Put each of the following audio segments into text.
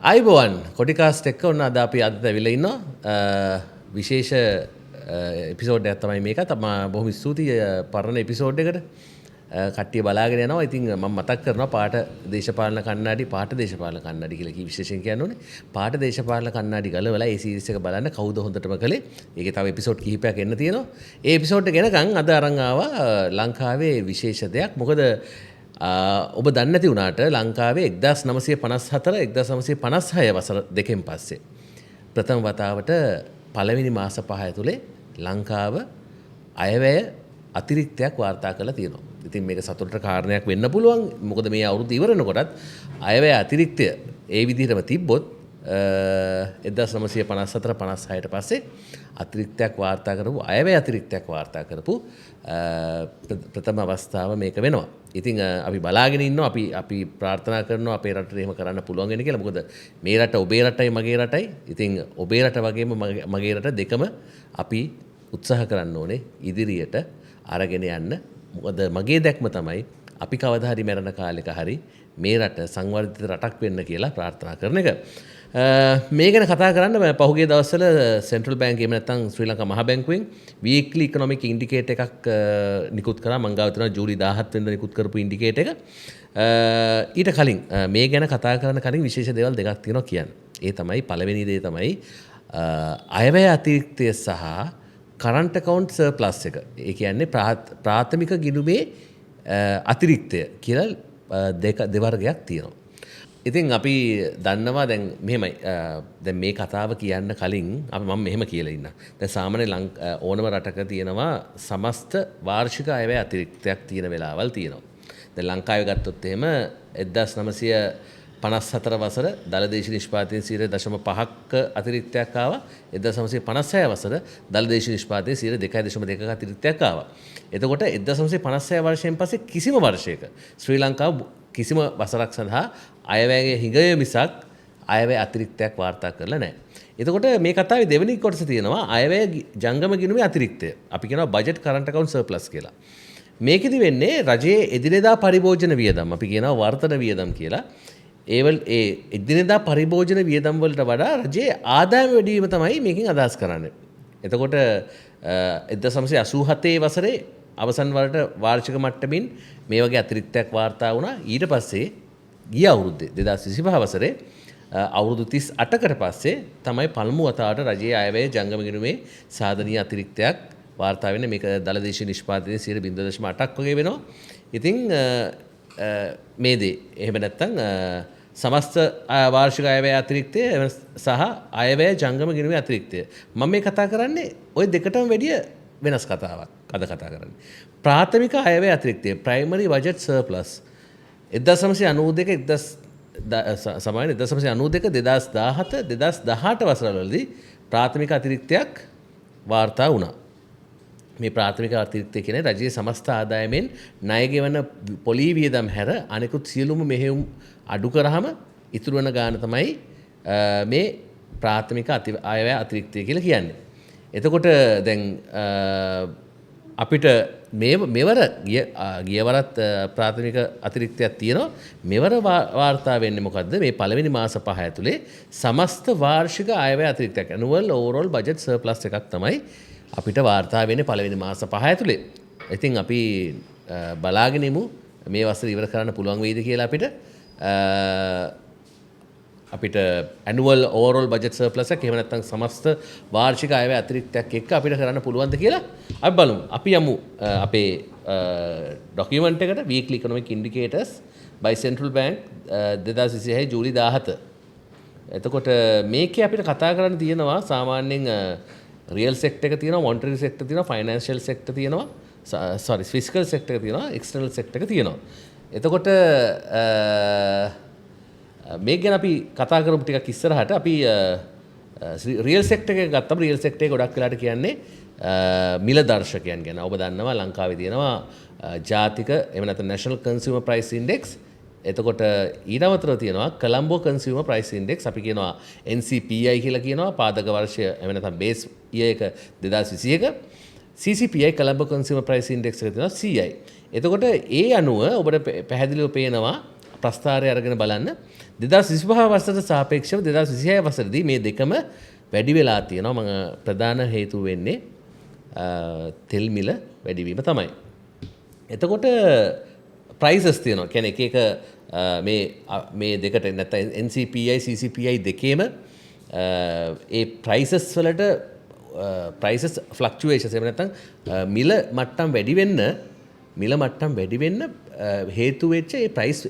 අයිබෝවන් කොටිකාස්ට් එක්ක ඔන්න අද අපි අද ඇවිල්ලා ඉන්නවා විශේෂ එපිසෝඩ් එකක් තමයි මේක. බොහොම ස්තුතියි පරණ එපිසෝඩ් එකට. කට්ටිය බලාගෙන යනවා. ඉතින් මම මතක් කරනවා පාට දේශපාලන කණ්ණාඩි කියලා කී විශේෂයෙන් කියන්න ඕනේ. පාට දේශපාලන කණ්ණාඩි ගලවලා ඒ සීරීස් එක බලන්න කවුද හොඳටම කළේ. ඒකේ තව එපිසෝඩ් කිහිපයක් එන්න තියෙනවා. ඒ එපිසෝඩ් එක ගෙනකන් අද අරන් ආවා ලංකාවේ විශේෂ දෙයක්. මොකද ඔබ දන්නේ නැති වුණාට ලංකාවේ 1954 1956 වසර දෙකෙන් පස්සේ ප්‍රථම වතාවට පළවෙනි මාස 5 ඇතුලේ ලංකාව අයවැය අතිරික්තයක් වාර්තා කරලා තියෙනවා. ඉතින් මේක සතුටට කාරණයක් වෙන්න පුළුවන්. මොකද මේ අවුරුද්ද ඉවර වෙනකොටත් අයවැය අතිරික්තය ඒ විදිහටම තිබ්බොත් 1954 56ට පස්සේ අතිරික්තයක් වාර්තා කරපු අයවැය අතිරික්තයක් වාර්තා කරපු ප්‍රථම අවස්ථාව මේක වෙනවා. ඉතින් අපි බලාගෙන ඉන්නවා අපි ප්‍රාර්ථනා කරනවා අපේ රටට එහෙම කරන්න පුළුවන් වෙන කියලා. මොකද මේ රට ඔබේ රටයි මගේ රටයි. ඉතින් ඔබේ රට වගේම මගේ රට දෙකම අපි උත්සාහ කරන්න ඕනේ ඉදිරියට අරගෙන යන්න. මොකද මගේ දැක්ම තමයි අපි කවදා හරි මරණ කාලෙක හරි මේ රට සංවර්ධිත රටක් වෙන්න කියලා ප්‍රාර්ථනා කරන එක. මේ ගැන කතා කරන්න පහුගිය දවස්වල සෙන්ට්‍රල් බැංක් එහෙම නැත්නම් ශ්‍රී ලංකා මහ බැංකුවෙන් වීක්ලි ඉකොනොමික් ඉන්ඩිකේටර් එකක් නිකුත් කරා. මම ගාව තියෙනවා ජූලි 17 වෙනිදා නිකුත් කරපු ඉන්ඩිකේටර් එක. ඊට කලින් මේ ගැන කතා කරන්න කලින් විශේෂ දේවල් දෙකක් තියෙනවා කියන්න. ඒ තමයි පළවෙනි දේ තමයි අයවැය අතිරික්තය සහ කරන්ට් account surplus එක. ඒ කියන්නේ ප්‍රාථමික ගිණුමේ අතිරික්තය කියලා දෙවර්ගයක් තියෙනවා. ඉතින් අපි දන්නවා දැන් මෙහෙමයි. දැන් මේ කතාව කියන්න කලින් මම මෙහෙම කියලා ඉන්නම්. දැන් සාමාන්‍ය ඕනම රටක තියෙනවා සමස්ත වාර්ෂික අයවැය අතිරික්තයක් තියෙන වෙලාවල් තියෙනවා. දැන් ලංකාවේ ගත්තොත් එහෙම 1954 වසර දලදේශීය නිෂ්පාදනයේ 0.5ක අතිරික්තයක් ආවා. 1956 වසර දලදේශීය නිෂ්පාදනයේ 2.2ක අතිරික්තයක් ආවා. එතකොට 1956 වර්ෂයෙන් පස්සේ කිසිම වර්ෂයක ශ්‍රී ලංකාව කිසිම වසරක් සඳහා අයවැයගේ හිඟය මිසක් අයවැය අතිරික්තයක් වාර්තා කරලා නැහැ. එතකොට මේ කතාවේ දෙවෙනි කොටස තියෙනවා අයවැය ජංගම ගිණුමේ අතිරික්තය. අපි කියනවා බජට් කරන්ට් account surplus කියලා. මේකෙදි වෙන්නේ රජයේ එදිනෙදා පරිභෝජන වියදම්. අපි කියනවා වර්තන වියදම් කියලා. ඒ එදිනෙදා පරිභෝජන වියදම් වලට වඩා රජයේ ආදායම වැඩි වීම තමයි මේකෙන් අදහස් කරන්නේ. එතකොට 1987 වසරේ අවසන් වලට වාර්ෂික මට්ටමින් මේ වගේ අතිරික්තයක් වාර්තා වුණා. ඊට පස්සේ ගිය අවුරුද්දේ 2025 වසරේ අවුරුදු 38කට පස්සේ තමයි පළමු වතාවට රජයේ අයවැය ජංගම ගිණුමේ සාධනීය අතිරික්තයක් වාර්තා වෙන්නේ. මේක දලදේශීය නිෂ්පාදනයේ 0.8ක් වගේ වෙනවා. ඉතින් මේ දේ එහෙම නැත්නම් සමස්ත වාර්ෂික අයවැය අතිරික්තය සහ අයවැය ජංගම ගිණුමේ අතිරික්තය. මම මේ කතා කරන්නේ ওই දෙකටම වැඩිය වෙනස් කතාවක් අද කතා කරන්නේ. ප්‍රාථමික අයවැය අතිරික්තය primary budget surplus 1992 2017 වසරවලදී ප්‍රාථමික අතිරික්තයක් වාර්තා වුණා. මේ ප්‍රාථමික අතිරික්තය කියන්නේ රජයේ සමස්ත ආදායමෙන් ණය ගෙවන පොලී වියදම් හැර අනෙකුත් සියලුම මෙහෙයුම් අඩු කරාම ඉතුරු වෙන ගාන තමයි මේ ප්‍රාථමික අයවැය අතිරික්තය කියලා කියන්නේ. එතකොට දැන් අපිට මෙවර ගියවරත් ප්‍රාථමික අතිරික්තයක් තියෙනවා. මෙවර වාර්තා වෙන්නේ මොකද්ද? මේ පළවෙනි මාස 5 ඇතුලේ සමස්ත වාර්ෂික අයවැය අතිරික්තයක් annual overall budget surplus එකක් තමයි අපිට වාර්තා වෙන්නේ පළවෙනි මාස 5 ඇතුලේ. ඉතින් අපි බලාගෙන ඉමු මේ වසර ඉවර කරන්න පුළුවන් වෙයිද කියලා අපිට annual overall budget surplus එක එහෙම නැත්නම් සමස්ත වාර්ෂික අයවැය අතිරික්තයක් එක්ක අපිට කරන්න පුළුවන්ද කියලා අපි බලමු. අපි යමු අපේ ડોකියුමන්ට් එකට weekly economic indicators by central bank 2026 ජූලි 17. එතකොට මේකේ අපිට කතා කරන්න තියෙනවා සාමාන්‍යයෙන් රියල් සෙක්ටර් එක තියෙනවා, මොනිටරි සෙක්ටර් තියෙනවා, ෆයිනෑන්ෂියල් සෙක්ටර් තියෙනවා, ෆිස්කල් සෙක්ටර් එක තියෙනවා, එක්ස්ටර්නල් සෙක්ටර් එක තියෙනවා. එතකොට මේක ගැන අපි කතා කරමු ටිකක් ඉස්සරහට. අපි රියල් සෙක්ටර් එක ගත්තම රියල් සෙක්ටර් එක ගොඩක් වෙලාට කියන්නේ මිල දර්ශකයන් ගැන. ඔබ දන්නවා ලංකාවේ තියෙනවා ජාතික එහෙම නැත්නම් National Consumer Price Index. එතකොට ඊට අමතරව තියෙනවා Colombo Consumer Price Index. අපි කියනවා NCPI කියලා කියනවා. පාදක වර්ෂය එහෙම නැත්නම් බේස් ඉයර් එක 2021. CCPI Colombo Consumer Price Index එක තියෙනවා CI. එතකොට ඒ අනුව ඔබට පැහැදිලිව පේනවා ප්‍රස්ථාරය අරගෙන බලන්න 2025 වසරට සාපේක්ෂව 2026 වසරේදී මේ දෙකම වැඩි වෙලා තියෙනවා. මම ප්‍රධාන හේතුව වෙන්නේ තෙල් මිල වැඩිවීම තමයි. එතකොට ප්‍රයිසස් තියෙනවා. කියන්නේ එක මේ දෙකට නැත්නම් NCPI CCPI දෙකේම ඒ ප්‍රයිසස් වලට ප්‍රයිසස් ෆ්ලක්චුවේෂන්ස් එහෙම නැත්නම් මිල මට්ටම් වැඩි වෙන්න හේතු වෙච්ච ඒ ප්‍රයිස්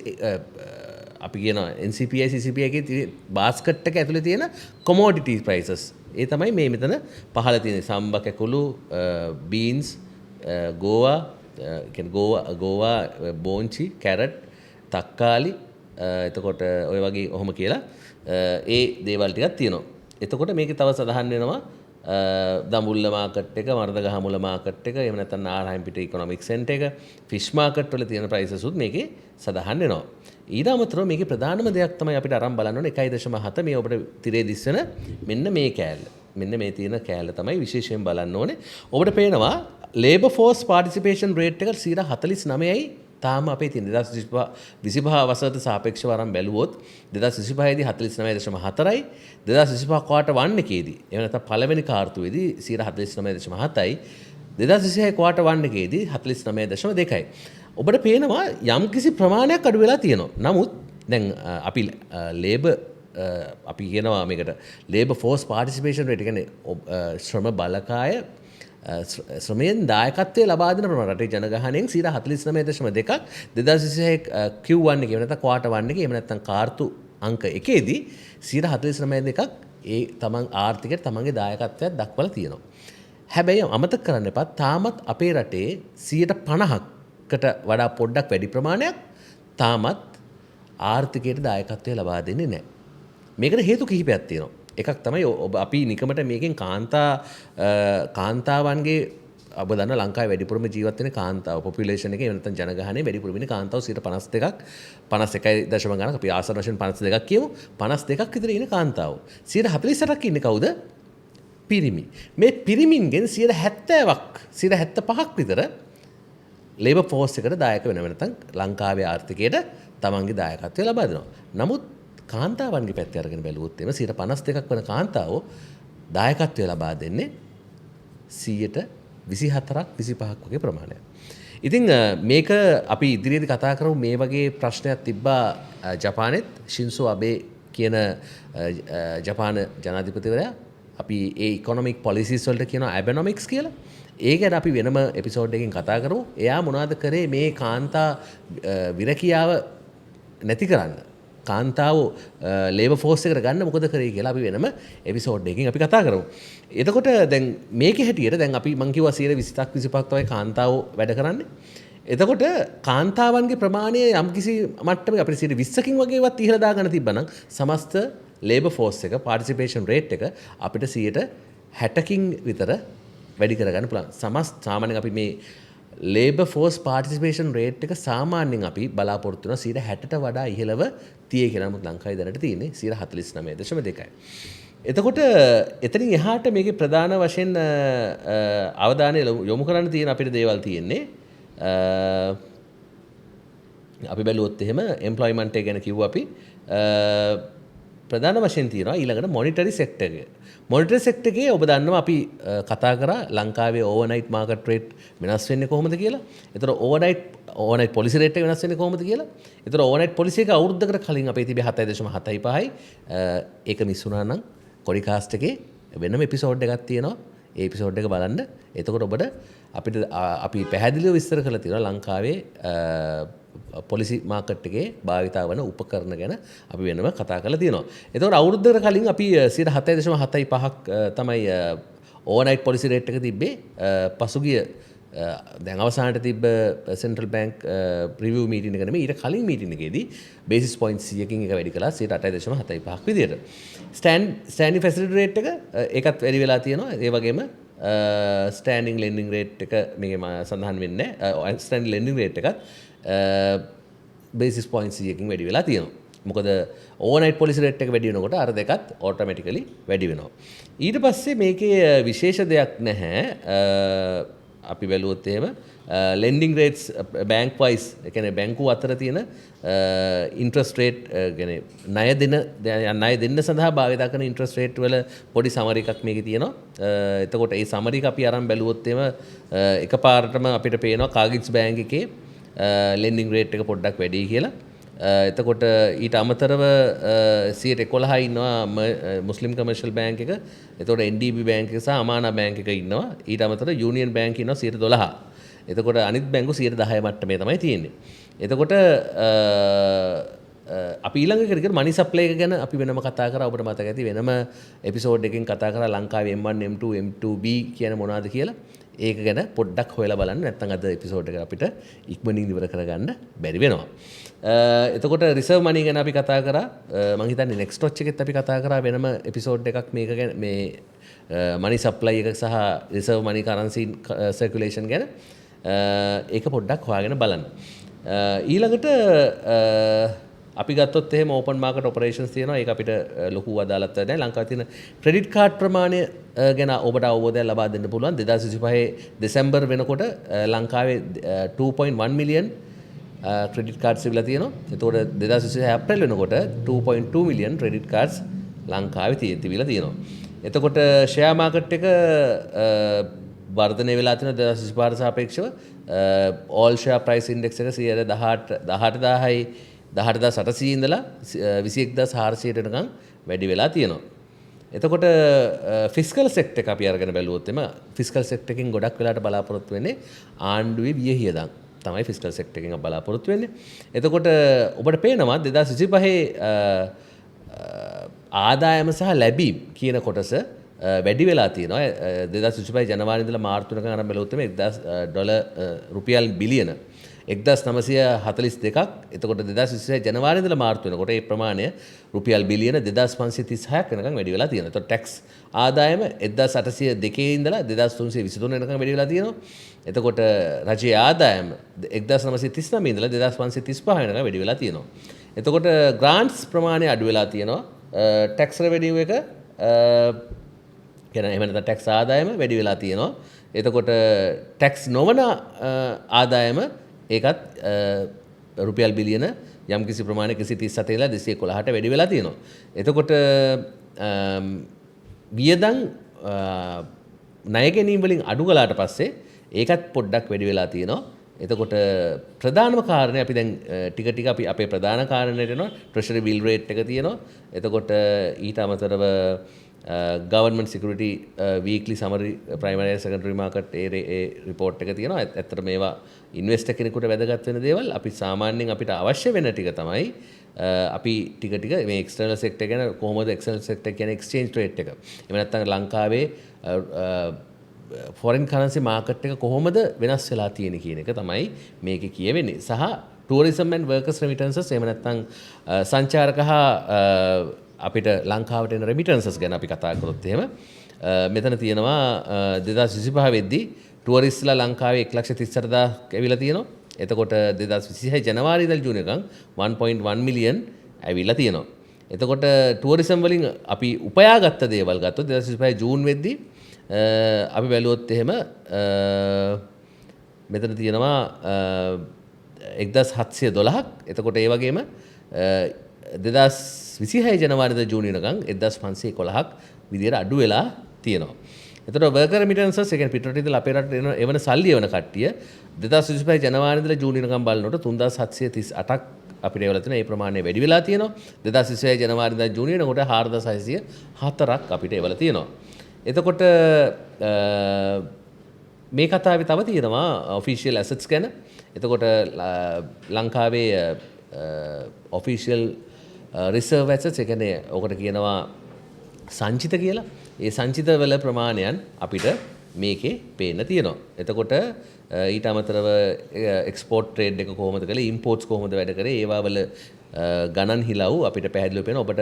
අපි කියනවා NCPI CCPI එකේ බාස්කට් එක ඇතුලේ තියෙන කොමෝඩිටි ප්‍රයිසස් ඒ තමයි මේ මෙතන පහළ තියෙන සම්බ කැකුළු බීන්ස් ගෝවා ගෝවා බෝංචි කැරට් තක්කාලි එතකොට ඔය වගේ ඔහොම කියලා ඒ දේවල් ටිකක් තියෙනවා. එතකොට මේකේ තව සඳහන් වෙනවා දඹුල්ල මාකට් එක, මර්දගහමුල මාකට් එක, එහෙම නැත්නම් නාරායන්පිට ඉකොනොමික් සෙන්ටර් එක, ෆිෂ් මාකට් වල තියෙන ප්‍රයිසස් උත් මේකේ සඳහන් වෙනවා. ඊට අමතරව මේකේ ප්‍රධානම දෙයක් තමයි අපිට අරන් බලන්න ඕනේ 1.7 මේ ඔබට තිරේ දිස්සන මෙන්න මේ කෑල්ල. මෙන්න මේ තියෙන කෑල්ල තමයි විශේෂයෙන් බලන්න ඕනේ. ඔබට පේනවා ලේබර් ෆෝස් පාටිසිපේෂන් රේට් එක 49%යි තාම අපේ තියෙන 2025 වසරට සාපේක්ෂව අරන් බැලුවොත් 2025 දී 49.4යි 2025 ක්වාටර් 1 එකේදී එහෙම නැත්නම් පළවෙනි කාර්තුවේදී 49.7යි 2026 ක්වාටර් 1 එකේදී 49.2යි. ඔබට පේනවා යම්කිසි ප්‍රමාණයක් අඩු වෙලා තියෙනවා. නමුත් දැන් අපි ලේබර් අපි කියනවා මේකට ලේබර් ෆෝස් පාටිසිපේෂන් රේට් කියන්නේ ශ්‍රම බලකාය ශ්‍රමයෙන් දායකත්වය ලබා දෙන ප්‍රමාණය රටේ ජනගහනයෙන් 49.2ක් 2026 Q1 එකේ නැත්නම් ක්වාටර් 1 එකේ එහෙම නැත්නම් කාර්තු අංක එකේදී 49.2ක් ඒ තමන් ආර්ථිකයට තමන්ගේ දායකත්වයක් දක්වලා තියෙනවා. හැබැයි අමතක කරන්න එපා තාමත් අපේ රටේ 50%කට වඩා පොඩ්ඩක් වැඩි ප්‍රමාණයක් තාමත් ආර්ථිකයට දායකත්වය ලබා දෙන්නේ නැහැ. මේකට හේතු කිහිපයක් තියෙනවා. එකක් තමයි අපි නිකමට මේකෙන් කාන්තාවන්ගේ ඔබ දන්න ලංකාවේ වැඩිපුරම ජීවත් වෙන කාන්තාව පොපියුලේෂන් එකේ නැත්නම් ජනගහනයේ වැඩිපුරම ඉන්නේ කාන්තාව 52ක් 51 ගණන් අපි ආසන වශයෙන් 52ක් කියමු 52ක් විතර ඉන්නේ කාන්තාව 48ක් ඉන්නේ කවුද පිරිමි මේ පිරිමින්ගෙන් 75ක් විතර ලේබර් ෆෝස් එකට දායක වෙනවා නැත්නම් ලංකාවේ ආර්ථිකයට තමන්ගේ දායකත්වය ලබා දෙනවා නමුත් කාන්තාවන්ගේ පැත්තේ අරගෙන බැලුවොත් එimhe 52ක් වන කාන්තාවෝ දායකත්වය ලබා දෙන්නේ 24ක් 25ක් වගේ ප්‍රමාණයක්. ඉතින් මේක අපි ඉදිරියේදී කතා කරමු මේ වගේ ප්‍රශ්නයක් තිබ්බා ජපානෙත් ශින්සෝ අබේ කියන ජපාන ජනාධිපතිවරයා අපි ඒ ඉකොනොමික් පොලිසිස් වලට කියනවා ඇබනොමික්ස් කියලා. ඒක ගැන අපි වෙනම එපිසෝඩ් එකකින් කතා කරමු. එයා මොනවද කරේ මේ කාන්තා විරකියාව නැති කරන්න. කාන්තාව ලේබර් ෆෝස් එකට ගන්න මොකද කරේ කියලා අපි වෙනම එපිසෝඩ් එකකින් අපි කතා කරමු. එතකොට දැන් මේකේ හැටියට දැන් අපි මං කිව්වා 20ක් 25ක් තමයි කාන්තාව වැඩ කරන්නේ. එතකොට කාන්තාවන්ගේ ප්‍රමාණය යම්කිසි මට්ටමක අපිට 20කින් වගේවත් ඉහළ දාගන්න තිබ්බනම් සමස්ත ලේබර් ෆෝස් එක පාටිසිපේෂන් රේට් එක අපිට 60කින් විතර වැඩි කරගන්න පුළුවන්. සාමාන්‍යයෙන් අපි මේ ලේබර් ෆෝස් පාටිසිපේෂන් රේට් එක සාමාන්‍යයෙන් අපි බලාපොරොත්තු වෙන 60ට වඩා ඉහළව තියෙයි කියලා නමුත් ලංකාවේ දැනට තියෙන්නේ 49.2යි. එතකොට එතනින් එහාට මේකේ ප්‍රධාන වශයෙන් අවධානය යොමු කරන්න තියෙන අපිට දේවල් තියෙන්නේ අපි බැලුවොත් එහෙම එම්ප්ලොයිමන්ට් එක ගැන කිව්වා අපි ප්‍රධාන වශයෙන් තියෙනවා ඊළඟට මොනිටරි සෙක්ටර් එක. මොනිටරි සෙක්ටර් එකේ ඔබ දන්නවා අපි කතා කරා ලංකාවේ ඕවර්නයිට් මාකට් රේට් වෙනස් වෙන්නේ කොහොමද කියලා. ඒතර ඕවර්නයිට් පොලිසි රේට් එක වෙනස් වෙන්නේ කොහොමද කියලා. ඒතර ඕවර්නයිට් පොලිසි එක අවුරුද්දකට කලින් අපේ තිබේ 7.75යි. ඒක මිස් වුණා නම් කොඩිකාස්ට් එකේ වෙනම එපිසෝඩ් එකක් තියෙනවා. ඒ එපිසෝඩ් එක බලන්න. එතකොට ඔබට අපි පැහැදිලිව විස්තර කරලා තියෙනවා ලංකාවේ පොලිසි මාකට් එකේ භාවිතා වන උපකරණ ගැන අපි වෙනම කතා කරලා තියෙනවා. එතකොට අවුරුද්දකට කලින් අපි 7.75ක් තමයි ඕවර්නයිට් පොලිසි රේට් එක තිබ්බේ. පසුගිය දැන් අවසානට තිබ්බ සෙන්ට්‍රල් බැංක් රිවිව් මීටින් එක නෙමෙයි ඊට කලින් මීටින් එකේදී බේසිස් පොයින්ට් 100කින් එක වැඩි කළා 8.75ක් විදියට. ස්ටෑන්ඩින් ෆැසිලිටි රේට් එක ඒකත් වැඩි වෙලා තියෙනවා. ඒ වගේම ස්ටෑන්ඩින් ලෙන්ඩින් රේට් එක මේකේ සඳහන් වෙන්නේ නැහැ. ස්ටෑන්ඩින් ලෙන්ඩින් රේට් එකත් බේසිස් පොයින්ට් 100කින් වැඩි වෙලා තියෙනවා. මොකද ඕවර්නයිට් පොලිසි රේට් එක වැඩි වෙනකොට අර දෙකත් ඔටෝමැටිකලි වැඩි වෙනවා. ඊට පස්සේ මේකේ විශේෂ දෙයක් නැහැ. අපි බැලුවොත් එහෙම lending rates bank wise ඒ කියන්නේ බැංකුව අතර තියෙන interest rate කියන්නේ ණය දෙන්න සඳහා භාවිත කරන interest rate වල පොඩි summary එකක් මේකේ තියෙනවා. එතකොට ඒ summary එක අපි අරන් බැලුවොත් එම එකපාරටම අපිට පේනවා කාගිට්ස් බැංක් එකේ lending rate එක පොඩ්ඩක් වැඩි කියලා. එතකොට ඊට අමතරව 11% ඉන්නවා මුස්ලිම් කමර්ෂල් බැංක් එක. එතකොට NDB බැංක් එක සහ අමානා බැංක් එක ඉන්නවා. ඊට අමතරව යූනියන් බැංක් ඉන්නවා 12%. එතකොට අනිත් බැංකු 10% මට්ටමේ තමයි තියෙන්නේ. එතකොට අපි ඊළඟ එක මනි සප්ලයි එක ගැන අපි වෙනම කතා කරා. ඔබට මතක ඇති වෙනම එපිසෝඩ් එකකින් කතා කරා ලංකාවේ M1 M2 M2B කියන මොනවද කියලා. ඒක ගැන පොඩ්ඩක් හොයලා බලන්න. නැත්නම් අද එපිසෝඩ් එක අපිට ඉක්මනින් ඉවර කරගන්න බැරි වෙනවා. එතකොට රිසර්ව් මනි ගැන අපි කතා කරා. මම හිතන්නේ නෙක්ස්ට් වොච් එකෙත් අපි කතා කරා වෙනම එපිසෝඩ් එකක් මේක ගැන මේ මනි සප්ලයි එක සහ රිසර්ව් මනි කරන්සි සර්කියුලේෂන් ගැන. ඒක පොඩ්ඩක් හොයාගෙන බලන්න. ඊළඟට අපි ගත්තොත් එහෙම ඕපන් මාකට් ඔපරේෂන්ස් තියෙනවා. ඒක අපිට ලොකු අදාළත්වයක් නැහැ. ලංකාවේ තියෙන ක්‍රෙඩිට් කාඩ් ප්‍රමාණය ගැන ඔබට අවබෝධයක් ලබා දෙන්න පුළුවන්. 2025 දෙසැම්බර් වෙනකොට ලංකාවේ 2.1 මිලියන් ක්‍රෙඩිට් කාඩ්ස් තිබිලා තියෙනවා. එතකොට 2026 අප්‍රේල් වෙනකොට 2.2 මිලියන් ක්‍රෙඩිට් කාඩ්ස් ලංකාවේ තිබිලා තියෙනවා. එතකොට ෂෙයා මාකට් එක වර්ධනය වෙලා තියෙන 2025 සාපේක්ෂව all share price index එක 18800 ඉඳලා 21400 යනකම් වැඩි වෙලා තියෙනවා. එතකොට ෆිස්කල් සෙක්ටර් එක අපි අරගෙන බැලුවොත් එම ෆිස්කල් සෙක්ටර් එකෙන් ගොඩක් වෙලාට බලාපොරොත්තු වෙන්නේ ආණ්ඩුවේ වියහියදම් තමයි ෆිස්කල් සෙක්ටර් එකෙන් බලාපොරොත්තු වෙන්නේ. එතකොට ඔබට පේනවා 2025 ආදායම සහ ලැබීම් කියන කොටස වැඩි වෙලා තියෙනවා. 2025 ජනවාරි ඉඳලා මාර්තු වෙනකන් අරන් බැලුවොත් මේ රුපියල් බිලියන 1942ක්. එතකොට 2026 ජනවාරි ඉඳලා මාර්තු වෙනකොට මේ ප්‍රමාණය රුපියල් බිලියන 2536ක් වෙනකන් වැඩි වෙලා තියෙනවා. එතකොට ටැක්ස් ආදායම 1802 ඉඳලා 2323 වෙනකන් වැඩි වෙලා තියෙනවා. එතකොට රජයේ ආදායම 1939 ඉඳලා 2535 වෙනකන් වැඩි වෙලා තියෙනවා. එතකොට ග්‍රාන්ට්ස් ප්‍රමාණය අඩු වෙලා තියෙනවා. ටැක්ස් රෙවෙනියු එක කියන එහෙම නැත්නම් ටැක්ස් ආදායම වැඩි වෙලා තියෙනවා. එතකොට ටැක්ස් නොවන ආදායම ඒකත් රුපියල් බිලියන යම් කිසි ප්‍රමාණයක 137 ඉඳලා 211ට වැඩි වෙලා තියෙනවා. එතකොට වියදම් ණය ගැනීම වලින් අඩු කළාට පස්සේ ඒකත් පොඩ්ඩක් වැඩි වෙලා තියෙනවා. එතකොට ප්‍රධානම කාරණේ අපි දැන් ටික ටික අපි අපේ ප්‍රධාන කාරණේට එනවා ට්‍රෙෂරි බිල් රේට් එක තියෙනවා. එතකොට ඊට අමතරව government security weekly summary primary and secondary market A report එක තියෙනවා. ඇත්තට මේවා investor කෙනෙකුට වැදගත් වෙන දේවල්. අපි සාමාන්‍යයෙන් අපිට අවශ්‍ය වෙන ටික තමයි අපි ටික ටික මේ external sector ගැන කොහොමද external sector කියන්නේ exchange rate එක. එහෙම නැත්නම් ලංකාවේ foreign currency market එක කොහොමද වෙනස් වෙලා තියෙන්නේ කියන එක තමයි මේකේ කියවෙන්නේ. සහ tourism and workers remittances එහෙම නැත්නම් සංචාරක හා අපිට ලංකාවට එන රෙමිටන්සස් ගැන අපි කතා කරොත් එහෙම මෙතන තියෙනවා 2025 වෙද්දී ටුවරිස්ට්ලා ලංකාවේ 1,38,000ක් ඇවිල්ලා තියෙනවා. එතකොට 2026 ජනවාරි ඉඳලා ජූනි එකන් 1.1 මිලියන් ඇවිල්ලා තියෙනවා. එතකොට ටුවරිසම් වලින් අපි උපයාගත්ත දේවල් ගත්තොත් 2025 ජූන් වෙද්දී අපි බැලුවොත් එහෙම මෙතන තියෙනවා 1,712ක්. එතකොට ඒ වගේම 2026 ජනවාරිද ජූනි වෙනකන් 1,511ක් විදියට අඩු වෙලා තියෙනවා. එතකොට වර්කර් රෙමිටන්සස් ඒ කියන්නේ පිටරට ඉඳලා අපේ රටට එවන සල්ලි එවන කට්ටිය 2025 ජනවාරි ඉඳලා ජූනි වෙනකන් බලනකොට 3,738ක් අපිට එවලා තියෙනවා. ඒ ප්‍රමාණය වැඩි වෙලා තියෙනවා. 2026 ජනවාරි ඉඳලා ජූනි වෙනකොට 4,604ක් අපිට එවලා තියෙනවා. එතකොට මේ කතාවේ තව තියෙනවා ඔෆිෂියල් ඇසට්ස් ගැන. එතකොට ලංකාවේ ඔෆිෂියල් රිසර්ව් ඇසට්ස් ඒ කියන්නේ ඔකට කියනවා සංචිත කියලා. ඒ සංචිත වල ප්‍රමාණයන් අපිට මේකේ පේන්න තියෙනවා. එතකොට ඊට අමතරව එක්ස්පෝර්ට් ට්‍රේඩ් එක කොහොමද කළේ, ඉම්පෝර්ට්ස් කොහොමද වැඩ කරේ, ඒවා වල ගණන් හිලව් අපිට පැහැදිලිව පේනවා. ඔබට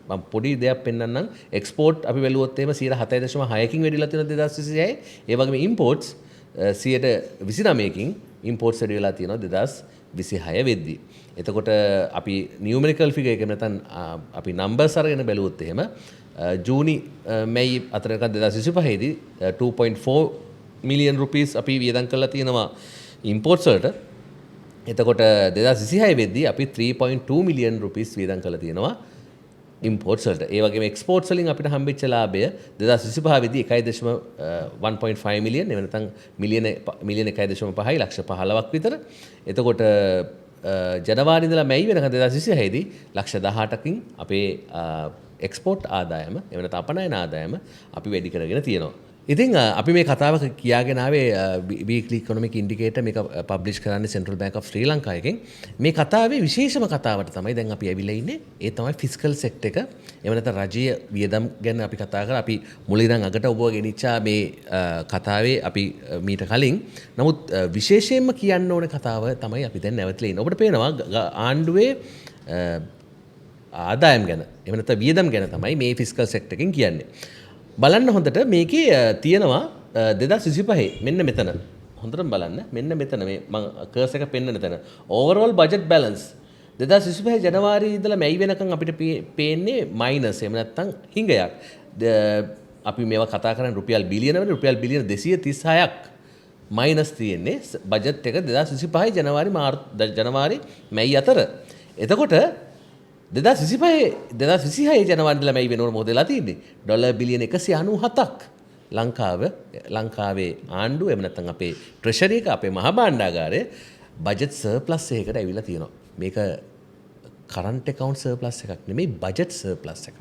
මම පොඩි දෙයක් පෙන්නන්නම්. එක්ස්පෝර්ට් අපි බැලුවොත් එහෙම 7.6කින් වැඩිලා තියෙනවා 2026. ඒ වගේම ඉම්පෝර්ට්ස් 29කින් ඉම්පෝර්ට්ස් වැඩි වෙලා තියෙනවා 2026 වෙද්දී. එතකොට අපි නියුමරිකල් ෆිගර් එක නැත්නම් අපි නම්බර්ස් අරගෙන බැලුවොත් එහෙම ජූනි මැයි අතර එකක් 2025 දී 2.4 මිලියන් රුපීස් අපි වියදම් කරලා තියෙනවා ඉම්පෝර්ට්ස් වලට. එතකොට 2026 වෙද්දී අපි 3.2 මිලියන් රුපීස් වියදම් කරලා තියෙනවා ඉම්පෝර්ට්ස් වලට. ඒ වගේම එක්ස්පෝර්ට්ස් වලින් අපිට හම්බෙච්ච ලාභය 2025 වෙද්දී 1.5 මිලියන් එව නැත්නම් මිලියන 1.5යි ලක්ෂ 15ක් විතර. එතකොට ජනවාරි ඉඳලා මැයි වෙනකන් 2026 දී ලක්ෂ 18කින් අපේ එක්ස්පෝර්ට් ආදායම එව නැත්නම් අපනයන ආදායම අපි වැඩි කරගෙන තියෙනවා. ඉතින් අපි මේ කතාව කියාගෙන ආවේ weekly economic indicator මේක පබ්ලිෂ් කරන්නේ Central Bank of Sri Lanka එකෙන්. මේ කතාවේ විශේෂම කතාවට තමයි දැන් අපි ඇවිල්ලා ඉන්නේ. ඒ තමයි ෆිස්කල් සෙක්ටර් එක. එහෙම නැත්නම් රජයේ වියදම් ගැන අපි කතා කරා. අපි මුලින් ඉඳන් අගට ඔබව ගෙනිච්චා මේ කතාවේ අපි මීට කලින්. නමුත් විශේෂයෙන්ම කියන්න ඕන කතාව තමයි අපි දැන් නැවතලා ඉන්නේ. ඔබට පේනවා ආණ්ඩුවේ ආදායම් ගැන එහෙම නැත්නම් වියදම් ගැන තමයි මේ ෆිස්කල් සෙක්ටර් එකෙන් කියන්නේ. බලන්න හොඳට මේකේ තියෙනවා 2025 මෙන්න මෙතන හොඳටම බලන්න මෙන්න මෙතන මේ මම කර්ස් එක පෙන්නන තැන ඕවර්ऑल බජට් බැලන්ස් 2025 ජනවාරි ඉඳලා මැයි වෙනකන් අපිට පේන්නේ මයිනස් එහෙම නැත්නම් හිඟයක්. අපි මේවා කතා කරන්නේ රුපියල් බිලියන වල රුපියල් බිලියන 236ක් මයිනස් තියෙන්නේ බජට් එක 2025 ජනවාරි මැයි අතර. එතකොට 2026 ජනවාරි ඉඳලා මැයි වෙනකොට මොකද වෙලා තියෙන්නේ? ඩොලර් බිලියන 197ක් ලංකාවේ ආණ්ඩුව එහෙම නැත්නම් අපේ ට්‍රෙෂරි එක අපේ මහා භාණ්ඩාගාරය බජට් සර්ප්ලස් එකකට ඇවිල්ලා තියෙනවා. මේක කරන්ට් account සර්ප්ලස් එකක් නෙමෙයි බජට් සර්ප්ලස් එකක්.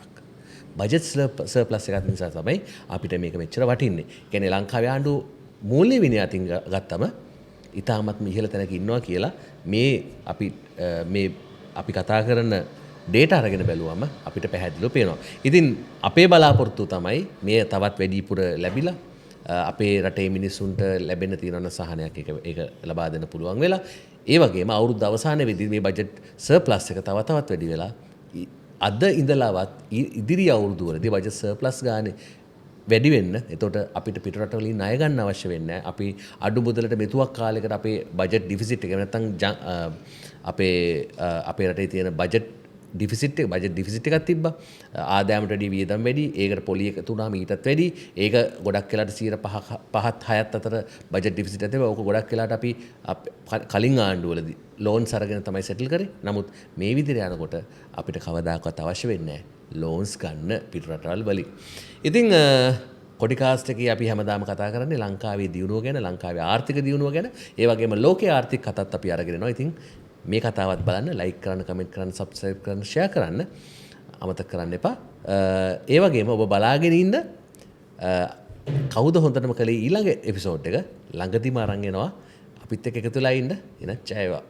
බජට් සර්ප්ලස් එකක් නිසා තමයි අපිට මේක මෙච්චර වටින්නේ. කියන්නේ ලංකාවේ ආණ්ඩුව මූල්‍ය විනයතින් ගත්තම ඉතාමත් ඉහළ තැනක ඉන්නවා කියලා මේ අපි කතා කරන ඩේටා අරගෙන බැලුවම අපිට පැහැදිලිව පේනවා. ඉතින් අපේ බලාපොරොත්තුව තමයි මේ තවත් වැඩිපුර ලැබිලා අපේ රටේ මිනිස්සුන්ට ලැබෙන්න තියෙන සහනයක් ඒක ලබා දෙන්න පුළුවන් වෙලා ඒ වගේම අවුරුද්ද අවසානයේ වෙදී මේ බජට් සර්ප්ලස් එක තව තවත් වැඩි වෙලා අද ඉඳලාවත් ඉදිරි අවුරුදු වලදී බජට් සර්ප්ලස් ගානේ වැඩි වෙන්න. එතකොට අපිට පිට රටවලින් ණය ගන්න අවශ්‍ය වෙන්නේ නැහැ. අපි අඩු මුදලට මෙතුවක් කාලයකට අපේ බජට් ඩිෆිසිට් එක නැත්නම් අපේ රටේ තියෙන බජට් ඩිෆිසිට් එකක් තිබ්බා. ආදායමට වැඩි වියදම් වැඩි. ඒකට පොලි එකතු වුණාම ඊටත් වැඩි. ඒක ගොඩක් වෙලාට 5ත් 6ත් අතර බජට් ඩිෆිසිට් එකක් තිබ්බා. ඕක ගොඩක් වෙලාට අපි කලින් ආණ්ඩුවලදී ලෝන්ස් අරගෙන තමයි සෙටල් කරේ. නමුත් මේ විදිහට යනකොට අපිට කවදාකවත් අවශ්‍ය වෙන්නේ නැහැ ලෝන්ස් ගන්න පිට රටවල් වලින්. ඉතින් කොඩිකාස්ට් එකේ අපි හැමදාම කතා කරන්නේ ලංකාවේ දියුණුව ගැන, ලංකාවේ ආර්ථික දියුණුව ගැන, ඒ වගේම ලෝකයේ ආර්ථික කතාත් අපි අරගෙන යනවා. ඉතින් මේ කතාවත් බලන්න, ලයික් කරන්න, කමෙන්ට් කරන්න, සබ්ස්ක්‍රයිබ් කරන්න, ෂෙයා කරන්න අමතක කරන්න එපා. ඒ වගේම ඔබ බලාගෙන ඉන්න කවුද හොඳටම කළේ ඊළඟ එපිසෝඩ් එක ළඟදිම අරන් එනවා. අපිත් එක්ක එකතු වෙලා ඉන්න. එන ජය වේවා.